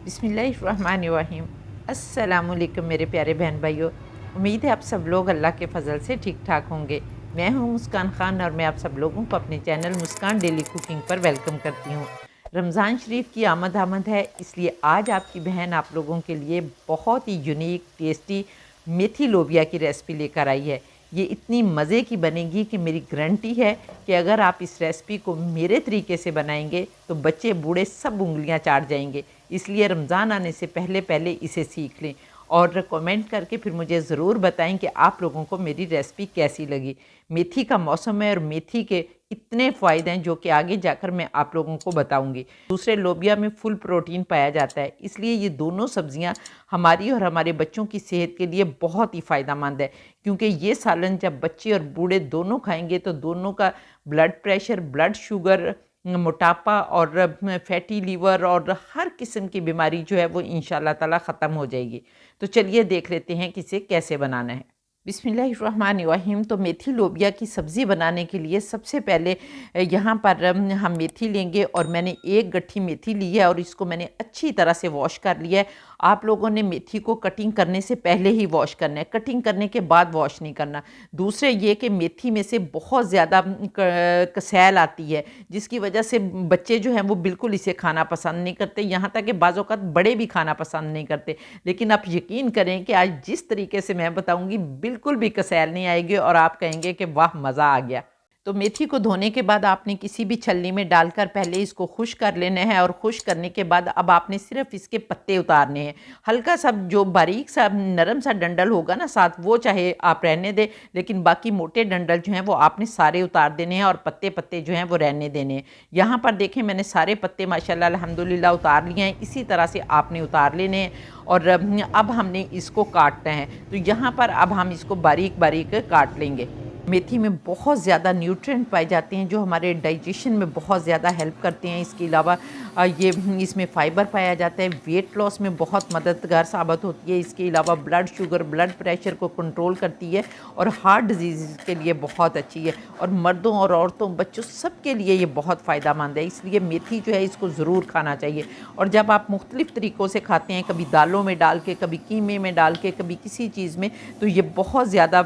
बिस्मिल्लाहिर्रहमानिर्रहीम। अस्सलामुअलैकुम मेरे प्यारे बहन भाइयों। उम्मीद है आप सब लोग अल्लाह के फ़ज़ल से ठीक ठाक होंगे। मैं हूँ मुस्कान ख़ान और मैं आप सब लोगों को अपने चैनल मुस्कान डेली कुकिंग पर वेलकम करती हूँ। रमज़ान शरीफ की आमद है, इसलिए आज आपकी बहन आप लोगों के लिए बहुत ही यूनिक टेस्टी मेथी लोबिया की रेसिपी लेकर आई है। ये इतनी मज़े की बनेगी कि मेरी गारंटी है कि अगर आप इस रेसिपी को मेरे तरीके से बनाएंगे तो बच्चे बूढ़े सब उंगलियां चाट जाएंगे। इसलिए रमज़ान आने से पहले पहले इसे सीख लें और कमेंट करके फिर मुझे ज़रूर बताएं कि आप लोगों को मेरी रेसिपी कैसी लगी। मेथी का मौसम है और मेथी के इतने फ़ायदे हैं जो कि आगे जाकर मैं आप लोगों को बताऊंगी। दूसरे लोबिया में फुल प्रोटीन पाया जाता है, इसलिए ये दोनों सब्ज़ियां हमारी और हमारे बच्चों की सेहत के लिए बहुत ही फ़ायदेमंद है, क्योंकि ये सालन जब बच्चे और बूढ़े दोनों खाएंगे तो दोनों का ब्लड प्रेशर, ब्लड शुगर, मोटापा और फैटी लीवर और हर किस्म की बीमारी जो है वो इंशाल्लाह ताला ख़त्म हो जाएगी। तो चलिए देख लेते हैं कि इसे कैसे बनाना है। बिस्मिल्लाहिर्रहमानिर्रहीम। तो मेथी लोबिया की सब्ज़ी बनाने के लिए सबसे पहले यहाँ पर हम मेथी लेंगे और मैंने एक गट्ठी मेथी ली है और इसको मैंने अच्छी तरह से वॉश कर लिया है। आप लोगों ने मेथी को कटिंग करने से पहले ही वॉश करना है, कटिंग करने के बाद वॉश नहीं करना। दूसरे ये कि मेथी में से बहुत ज़्यादा कसैल आती है, जिसकी वजह से बच्चे जो हैं वो बिल्कुल इसे खाना पसंद नहीं करते, यहाँ तक कि बाज़ औक़ात बड़े भी खाना पसंद नहीं करते। लेकिन आप यकीन करें कि आज जिस तरीके से मैं बताऊँगी बिल्कुल भी कसैल नहीं आएगी और आप कहेंगे कि वाह मज़ा आ गया। तो मेथी को धोने के बाद आपने किसी भी छलनी में डालकर पहले इसको खुश कर लेना है और खुश करने के बाद अब आपने सिर्फ इसके पत्ते उतारने हैं। हल्का सा जो बारीक सा नरम सा डंडल होगा ना साथ, वो चाहे आप रहने दें, लेकिन बाकी मोटे डंडल जो हैं वो आपने सारे उतार देने हैं और पत्ते पत्ते जो हैं वो रहने देने हैं। यहाँ पर देखें मैंने सारे पत्ते माशाल्लाह अल्हम्दुलिल्लाह उतार लिए हैं। इसी तरह से आपने उतार लेने हैं और अब हमने इसको काटना है। तो यहाँ पर अब हम इसको बारीक बारीक काट लेंगे। मेथी में बहुत ज़्यादा न्यूट्रिएंट पाए जाते हैं जो हमारे डाइजेशन में बहुत ज़्यादा हेल्प करते हैं। इसके अलावा ये इसमें फ़ाइबर पाया जाता है, वेट लॉस में बहुत मददगार साबित होती है। इसके अलावा ब्लड शुगर, ब्लड प्रेशर को कंट्रोल करती है और हार्ट डिजीज़ के लिए बहुत अच्छी है और मर्दों और औरतों, बच्चों सब के लिए ये बहुत फ़ायदेमंद है। इसलिए मेथी जो है इसको ज़रूर खाना चाहिए। और जब आप मुख्तलिफ़ तरीक़ों से खाते हैं, कभी दालों में डाल के, कभी कीमे में डाल के, कभी किसी चीज़ में, तो ये बहुत ज़्यादा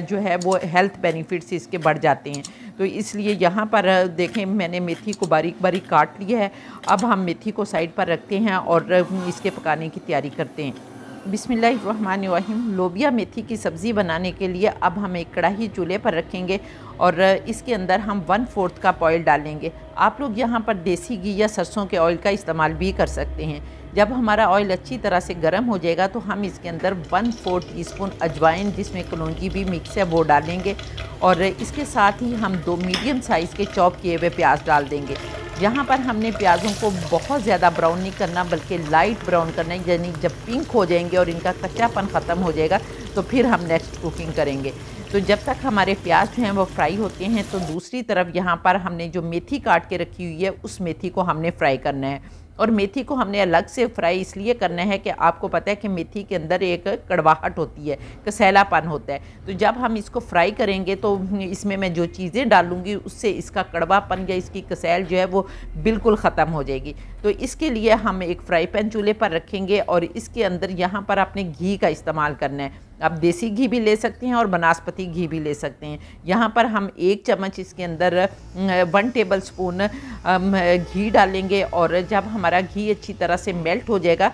जो है वो हेल्थ बेनिफिट्स इसके बढ़ जाते हैं। तो इसलिए यहाँ पर देखें मैंने मेथी को बारीक बारीक काट लिया है। अब हम मेथी को साइड पर रखते हैं और इसके पकाने की तैयारी करते हैं। बिस्मिल्लाहिर्रहमानिर्रहीम। लोबिया मेथी की सब्ज़ी बनाने के लिए अब हम एक कढ़ाई चूल्हे पर रखेंगे और इसके अंदर हम 1/4 कप ऑयल डालेंगे। आप लोग यहाँ पर देसी घी या सरसों के ऑयल का इस्तेमाल भी कर सकते हैं। जब हमारा ऑयल अच्छी तरह से गर्म हो जाएगा तो हम इसके अंदर 1/4 टीस्पून अजवाइन, जिसमें कलौंजी भी मिक्स है, वो डालेंगे और इसके साथ ही हम 2 मीडियम साइज़ के चॉप किए हुए प्याज डाल देंगे। यहाँ पर हमने प्याज़ों को बहुत ज़्यादा ब्राउन नहीं करना, बल्कि लाइट ब्राउन करना है, यानी जब पिंक हो जाएंगे और इनका कच्चापन ख़त्म हो जाएगा तो फिर हम नेक्स्ट कुकिंग करेंगे। तो जब तक हमारे प्याज जो हैं वो फ्राई होते हैं तो दूसरी तरफ यहाँ पर हमने जो मेथी काट के रखी हुई है उस मेथी को हमने फ्राई करना है। और मेथी को हमने अलग से फ्राई इसलिए करना है कि आपको पता है कि मेथी के अंदर एक कड़वाहट होती है, कसैलापन होता है। तो जब हम इसको फ्राई करेंगे तो इसमें मैं जो चीज़ें डालूँगी उससे इसका कड़वापन या इसकी कसैल जो है वो बिल्कुल ख़त्म हो जाएगी। तो इसके लिए हम एक फ्राई पैन चूल्हे पर रखेंगे और इसके अंदर यहाँ पर आपने घी का इस्तेमाल करना है। आप देसी घी भी ले सकते हैं और बनास्पति घी भी ले सकते हैं। यहाँ पर हम 1 चम्मच इसके अंदर 1 टेबल स्पून घी डालेंगे और जब हमारा घी अच्छी तरह से मेल्ट हो जाएगा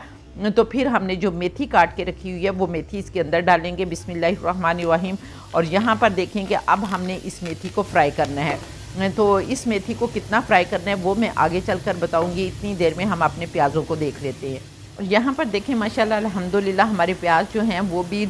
तो फिर हमने जो मेथी काट के रखी हुई है वो मेथी इसके अंदर डालेंगे। बिस्मिल्लाहिर्रहमानिर्रहीम। और यहाँ पर देखेंगे अब हमने इस मेथी को फ्राई करना है। तो इस मेथी को कितना फ्राई करना है वो मैं आगे चलकर बताऊँगी। इतनी देर में हम अपने प्याज़ों को देख लेते हैं। और यहाँ पर देखें माशाल्लाह अल्हम्दुलिल्लाह हमारे प्याज जो हैं वो भी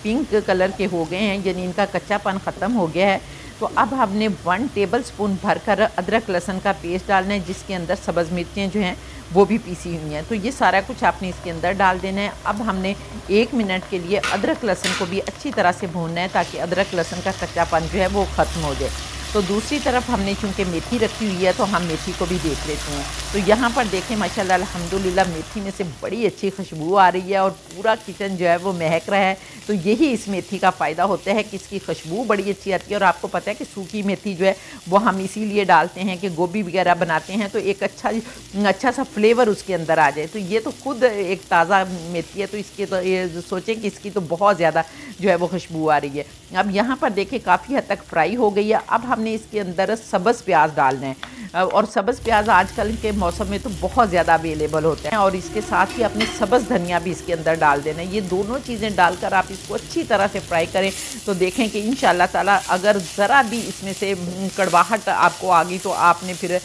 पिंक कलर के हो गए हैं, यानी इनका कच्चापन ख़त्म हो गया है। तो अब हमने 1 टेबल स्पून भरकर अदरक लहसुन का पेस्ट डालना है, जिसके अंदर सब्ज़ मिर्चें जो हैं वो भी पीसी हुई हैं। तो ये सारा कुछ आपने इसके अंदर डाल देना है। अब हमने 1 मिनट के लिए अदरक लहसुन को भी अच्छी तरह से भूनना है ताकि अदरक लहसुन का कच्चापन जो है वो ख़त्म हो जाए। तो दूसरी तरफ हमने चूँकि मेथी रखी हुई है तो हम मेथी को भी देख लेते हैं। तो यहाँ पर देखें माशाल्लाह अल्हम्दुलिल्लाह मेथी में से बड़ी अच्छी खुशबू आ रही है और पूरा किचन जो है वो महक रहा है। तो यही इस मेथी का फ़ायदा होता है कि इसकी खुशबू बड़ी अच्छी आती है। और आपको पता है कि सूखी मेथी जो है वो हम इसीलिए डालते हैं कि गोभी वगैरह बनाते हैं तो एक अच्छा सा फ्लेवर उसके अंदर आ जाए। तो ये तो खुद एक ताज़ा मेथी है, तो इसके तो ये सोचें कि इसकी तो बहुत ज़्यादा जो है वो खुशबू आ रही है। अब यहाँ पर देखिए काफ़ी हद तक फ्राई हो गई है। अब हमने इसके अंदर सब्ज़ प्याज डालना है और सब्ज़ प्याज आजकल के मौसम में तो बहुत ज़्यादा अवेलेबल होते हैं। और इसके साथ ही अपने सब्ज़ धनिया भी इसके अंदर डाल देना है। ये दोनों चीज़ें डालकर आप इसको अच्छी तरह से फ्राई करें तो देखें कि इंशाल्लाह ताला अगर ज़रा भी इसमें से कड़वाहट आपको आ गई तो आपने फिर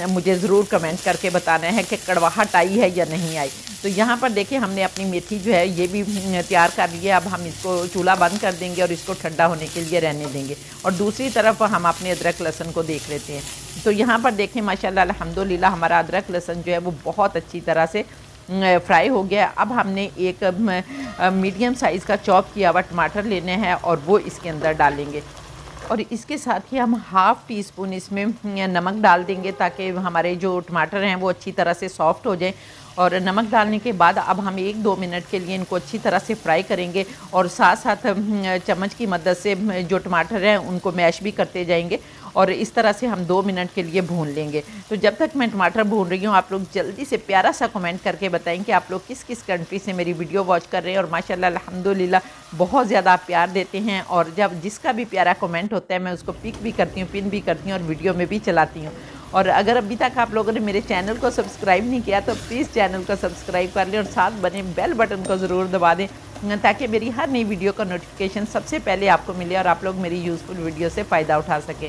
मुझे ज़रूर कमेंट करके बताना है कि कड़वाहट आई है या नहीं आई। तो यहाँ पर देखिए हमने अपनी मेथी जो है ये भी तैयार कर ली है। अब हम इसको चूल्हा बंद कर देंगे और इसको ठंडा होने के लिए रहने देंगे। और दूसरी तरफ हम अपने अदरक लहसुन को देख लेते हैं। तो यहाँ पर देखें माशाल्लाह अल्हम्दुलिल्लाह हमारा अदरक लहसुन जो है वो बहुत अच्छी तरह से फ्राई हो गया। अब हमने एक मीडियम साइज़ का चॉप किया हुआ टमाटर लेना है और वो इसके अंदर डालेंगे। और इसके साथ ही हम हाफ़ टी स्पून इसमें नमक डाल देंगे ताकि हमारे जो टमाटर हैं वो अच्छी तरह से सॉफ़्ट हो जाएं। और नमक डालने के बाद अब हम 1-2 मिनट के लिए इनको अच्छी तरह से फ्राई करेंगे और साथ साथ चम्मच की मदद से जो टमाटर हैं उनको मैश भी करते जाएंगे और इस तरह से हम 2 मिनट के लिए भून लेंगे। तो जब तक मैं टमाटर भून रही हूँ आप लोग जल्दी से प्यारा सा कमेंट करके बताएं कि आप लोग किस किस कंट्री से मेरी वीडियो वॉच कर रहे हैं। और माशाल्लाह अल्हम्दुलिल्लाह बहुत ज़्यादा आप प्यार देते हैं और जब जिसका भी प्यारा कमेंट होता है मैं उसको पिक भी करती हूँ, पिन भी करती हूँ और वीडियो में भी चलाती हूँ। और अगर अभी तक आप लोगों ने मेरे चैनल को सब्सक्राइब नहीं किया तो प्लीज़ चैनल को सब्सक्राइब कर लें और साथ बने बेल बटन को ज़रूर दबा दें ताकि मेरी हर नई वीडियो का नोटिफिकेशन सबसे पहले आपको मिले और आप लोग मेरी यूज़फुल वीडियो से फ़ायदा उठा सकें।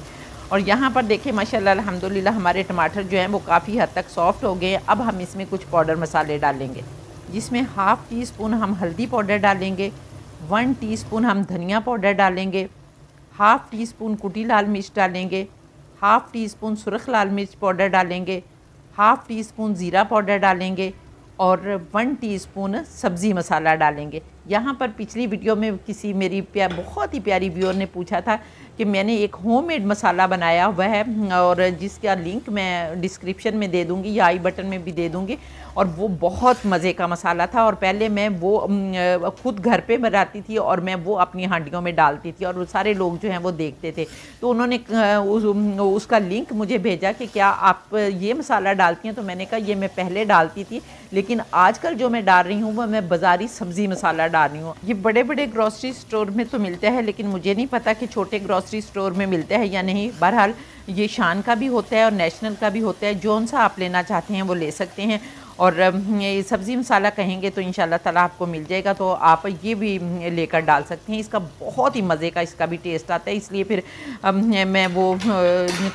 और यहाँ पर देखिए माशाल्लाह अल्हम्दुलिल्लाह हमारे टमाटर जो हैं वो काफ़ी हद तक सॉफ़्ट हो गए हैं। अब हम इसमें कुछ पाउडर मसाले डालेंगे जिसमें हाफ़ टी स्पून हम हल्दी पाउडर डालेंगे, 1 टीस्पून हम धनिया पाउडर डालेंगे, हाफ़ टी स्पून कुटी लाल मिर्च डालेंगे, हाफ़ टी स्पून सुरख लाल मिर्च पाउडर डालेंगे, हाफ़ टी स्पून ज़ीरा पाउडर डालेंगे और 1 टीस्पून सब्ज़ी मसाला डालेंगे। यहाँ पर पिछली वीडियो में किसी मेरी बहुत ही प्यारी व्यूअर ने पूछा था कि मैंने एक होममेड मसाला बनाया हुआ है और जिसका लिंक मैं डिस्क्रिप्शन में दे दूँगी या आई बटन में भी दे दूँगी। और वो बहुत मज़े का मसाला था और पहले मैं वो खुद घर पे बनाती थी और मैं वो अपनी हांडियों में डालती थी और सारे लोग जो हैं वो देखते थे। तो उन्होंने उसका लिंक मुझे भेजा कि क्या आप ये मसाला डालती हैं, तो मैंने कहा ये मैं पहले डालती थी लेकिन आजकल जो मैं डाल रही हूँ वो मैं बाज़ारी सब्ज़ी मसाला डाल रही हूँ। ये बड़े बड़े ग्रॉसरी स्टोर में तो मिलता है लेकिन मुझे नहीं पता कि छोटे ग्रॉसरी स्टोर में मिलता है या नहीं। बहरहाल ये शान का भी होता है और नेशनल का भी होता है, जौन सा आप लेना चाहते हैं वो ले सकते हैं। और ये सब्ज़ी मसाला कहेंगे तो इंशाल्लाह ताला आपको मिल जाएगा, तो आप ये भी लेकर डाल सकते हैं। इसका बहुत ही मज़े का इसका भी टेस्ट आता है, इसलिए फिर मैं वो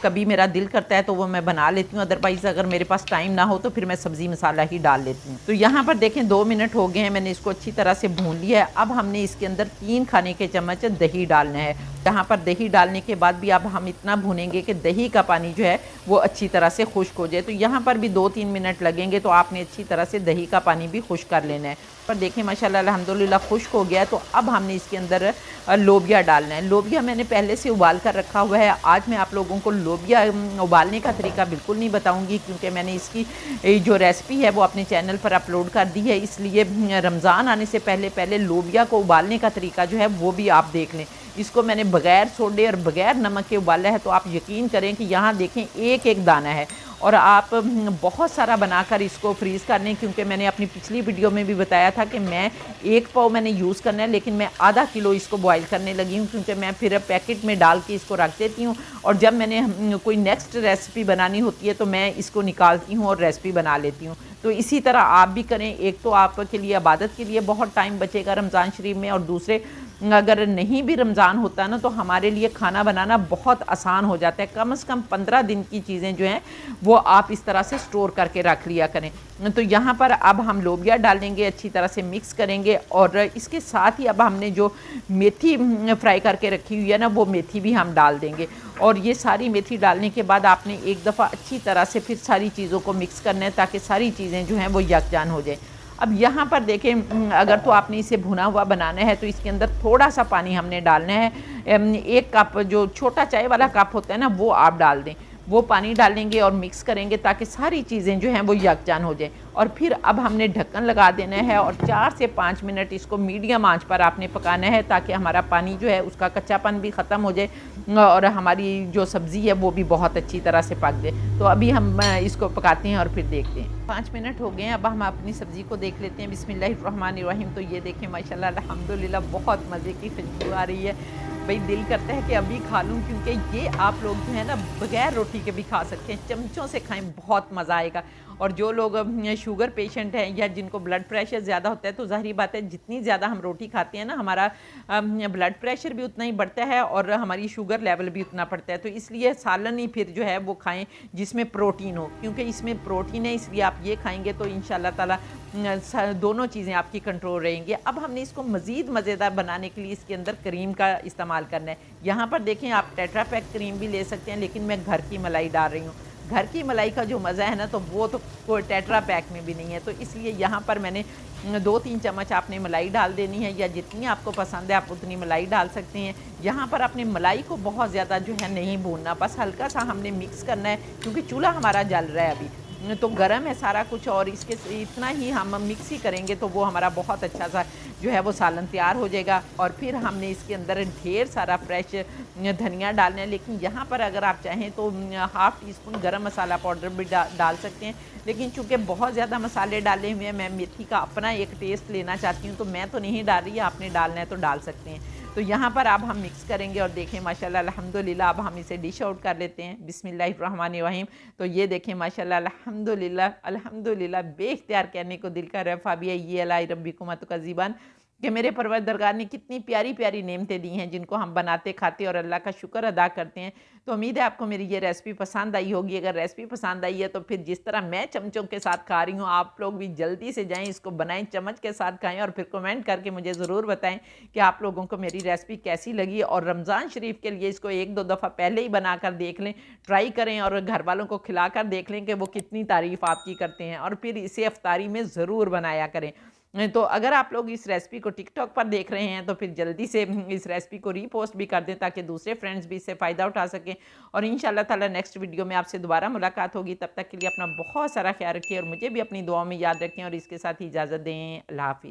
कभी मेरा दिल करता है तो वो मैं बना लेती हूँ, अदरवाइज़ अगर मेरे पास टाइम ना हो तो फिर मैं सब्ज़ी मसाला ही डाल लेती हूँ। तो यहाँ पर देखें 2 मिनट हो गए हैं, मैंने इसको अच्छी तरह से भून लिया है। अब हमने इसके अंदर 3 खाने के चम्मच दही डालना है। यहाँ पर दही डालने के बाद भी अब हम इतना भूनेंगे कि दही का पानी जो है वो अच्छी तरह से खुश्क हो जाए। तो यहाँ पर भी 2-3 मिनट लगेंगे, तो आपने अच्छी तरह से दही का पानी भी खुश्क कर लेना है। पर देखें माशाल्लाह अल्हम्दुलिल्लाह खुश्क हो गया। तो अब हमने इसके अंदर लोबिया डालना है। लोबिया मैंने पहले से उबाल कर रखा हुआ है। आज मैं आप लोगों को लोबिया उबालने का तरीका बिल्कुल नहीं बताऊंगी क्योंकि मैंने इसकी जो रेसिपी है वो अपने चैनल पर अपलोड कर दी है, इसलिए रमज़ान आने से पहले लोबिया को उबालने का तरीका जो है वो भी आप देख लें। इसको मैंने बग़ैर सोडे और बग़ैर नमक के उबाला है, तो आप यकीन करें कि यहाँ देखें एक एक दाना है। और आप बहुत सारा बनाकर इसको फ्रीज़ कर लें, क्योंकि मैंने अपनी पिछली वीडियो में भी बताया था कि मैं 1 पाव मैंने यूज़ करना है, लेकिन मैं आधा किलो इसको बॉईल करने लगी हूँ क्योंकि मैं फिर पैकेट में डाल के इसको रख देती हूँ और जब मैंने कोई नेक्स्ट रेसिपी बनानी होती है तो मैं इसको निकालती हूँ और रेसिपी बना लेती हूँ। तो इसी तरह आप भी करें। एक तो आपके लिए इबादत के लिए बहुत टाइम बचेगा रमज़ान शरीफ में, और दूसरे अगर नहीं भी रमज़ान होता ना तो हमारे लिए खाना बनाना बहुत आसान हो जाता है। कम से कम 15 दिन की चीज़ें जो हैं वो आप इस तरह से स्टोर करके रख लिया करें। तो यहाँ पर अब हम लोबिया डालेंगे, अच्छी तरह से मिक्स करेंगे और इसके साथ ही अब हमने जो मेथी फ्राई करके रखी हुई है ना वो मेथी भी हम डाल देंगे। और ये सारी मेथी डालने के बाद आपने एक दफ़ा अच्छी तरह से फिर सारी चीज़ों को मिक्स करना है ताकि सारी चीज़ें जो हैं वो यकजान हो जाए। अब यहाँ पर देखें, अगर तो आपने इसे भुना हुआ बनाना है तो इसके अंदर थोड़ा सा पानी हमने डालना है। 1 कप जो छोटा चाय वाला कप होता है ना, वो आप डाल दें। वो पानी डालेंगे और मिक्स करेंगे ताकि सारी चीज़ें जो हैं वो यकजान हो जाएं। और फिर अब हमने ढक्कन लगा देना है और 4 से 5 मिनट इसको मीडियम आंच पर आपने पकाना है, ताकि हमारा पानी जो है उसका कच्चापन भी ख़त्म हो जाए और हमारी जो सब्ज़ी है वो भी बहुत अच्छी तरह से पक जाए। तो अभी हम इसको पकाते हैं और फिर देखते हैं। 5 मिनट हो गए हैं, अब हम अपनी सब्ज़ी को देख लेते हैं। बिस्मिल्लाहिर्रहमानिर्रहीम। तो ये देखें माशाल्लाह अल्हम्दुलिल्लाह बहुत मज़े की खुशबू आ रही है। भाई दिल करता है कि अभी खा लूँ, क्योंकि ये आप लोग जो है ना बगैर रोटी के भी खा सकते हैं, चमचों से खाएं, बहुत मज़ा आएगा। और जो लोग शुगर पेशेंट हैं या जिनको ब्लड प्रेशर ज़्यादा होता है, तो ज़ाहिर बात है जितनी ज़्यादा हम रोटी खाते हैं ना, हमारा ब्लड प्रेशर भी उतना ही बढ़ता है और हमारी शुगर लेवल भी उतना बढ़ता है। तो इसलिए सालन ही फिर जो है वो खाएं जिसमें प्रोटीन हो, क्योंकि इसमें प्रोटीन है, इसलिए आप ये खाएंगे तो इंशाल्लाह ताला दोनों चीज़ें आपकी कंट्रोल रहेंगी। अब हमने इसको मज़ीद मज़ेदार बनाने के लिए इसके अंदर क्रीम का इस्तेमाल करना है। यहाँ पर देखें, आप टेट्रा पैक क्रीम भी ले सकते हैं, लेकिन मैं घर की मलाई डाल रही हूँ। घर की मलाई का जो मज़ा है ना, तो वो तो कोई टेट्रा पैक में भी नहीं है। तो इसलिए यहाँ पर मैंने 2-3 चम्मच आपने मलाई डाल देनी है, या जितनी आपको पसंद है आप उतनी मलाई डाल सकते हैं। यहाँ पर आपने मलाई को बहुत ज़्यादा जो है नहीं भूनना, बस हल्का सा हमने मिक्स करना है, क्योंकि चूल्हा हमारा जल रहा है अभी, तो गर्म है सारा कुछ, और इसके इतना ही हम मिक्स ही करेंगे तो वो हमारा बहुत अच्छा सा जो है वो सालन तैयार हो जाएगा। और फिर हमने इसके अंदर ढेर सारा फ्रेश धनिया डालना है, लेकिन यहाँ पर अगर आप चाहें तो 1/2 टीस्पून गरम मसाला पाउडर भी डाल सकते हैं। लेकिन चूँकि बहुत ज़्यादा मसाले डाले हुए हैं, मैं मेथी का अपना एक टेस्ट लेना चाहती हूँ, तो मैं तो नहीं डाल रही, आपने डालना है तो डाल सकते हैं। तो यहाँ पर अब हम मिक्स करेंगे और देखें माशाल्लाह अल्हम्दुलिल्लाह। अब हम इसे डिश आउट कर लेते हैं। बिस्मिल्लाहिर्रहमानिर्रहीम। तो ये देखें माशाल्लाह अल्हम्दुलिल्लाह अल्हम्दुलिल्लाह, बेख्तियार कहने को दिल कर रहा है, फ़ाबिया ये अलाई रब्बिकुमा तुकज़्ज़िबान, कि मेरे परवरदिगार ने कितनी प्यारी प्यारी नेमतें दी हैं जिनको हम बनाते खाते और अल्लाह का शुक्र अदा करते हैं। तो उम्मीद है आपको मेरी ये रेसिपी पसंद आई होगी। अगर रेसिपी पसंद आई है तो फिर जिस तरह मैं चमचों के साथ खा रही हूँ, आप लोग भी जल्दी से जाएं, इसको बनाएं, चम्मच के साथ खाएं और फिर कमेंट करके मुझे ज़रूर बताएं कि आप लोगों को मेरी रेसिपी कैसी लगी। और रमज़ान शरीफ के लिए इसको 1-2 दफ़ा पहले ही बना कर देख लें, ट्राई करें और घर वालों को खिला कर देख लें कि वो कितनी तारीफ़ आपकी करते हैं, और फिर इसे इफ्तारी में ज़रूर बनाया करें। तो अगर आप लोग इस रेसिपी को टिकटॉक पर देख रहे हैं तो फिर जल्दी से इस रेसिपी को रीपोस्ट भी कर दें, ताकि दूसरे फ्रेंड्स भी इससे फ़ायदा उठा सकें। और इंशाल्लाह ताला नेक्स्ट वीडियो में आपसे दोबारा मुलाकात होगी। तब तक के लिए अपना बहुत सारा ख्याल रखिए और मुझे भी अपनी दुआओं में याद रखें, और इसके साथ ही इजाज़त दें। अल्लाह हाफ़िज़।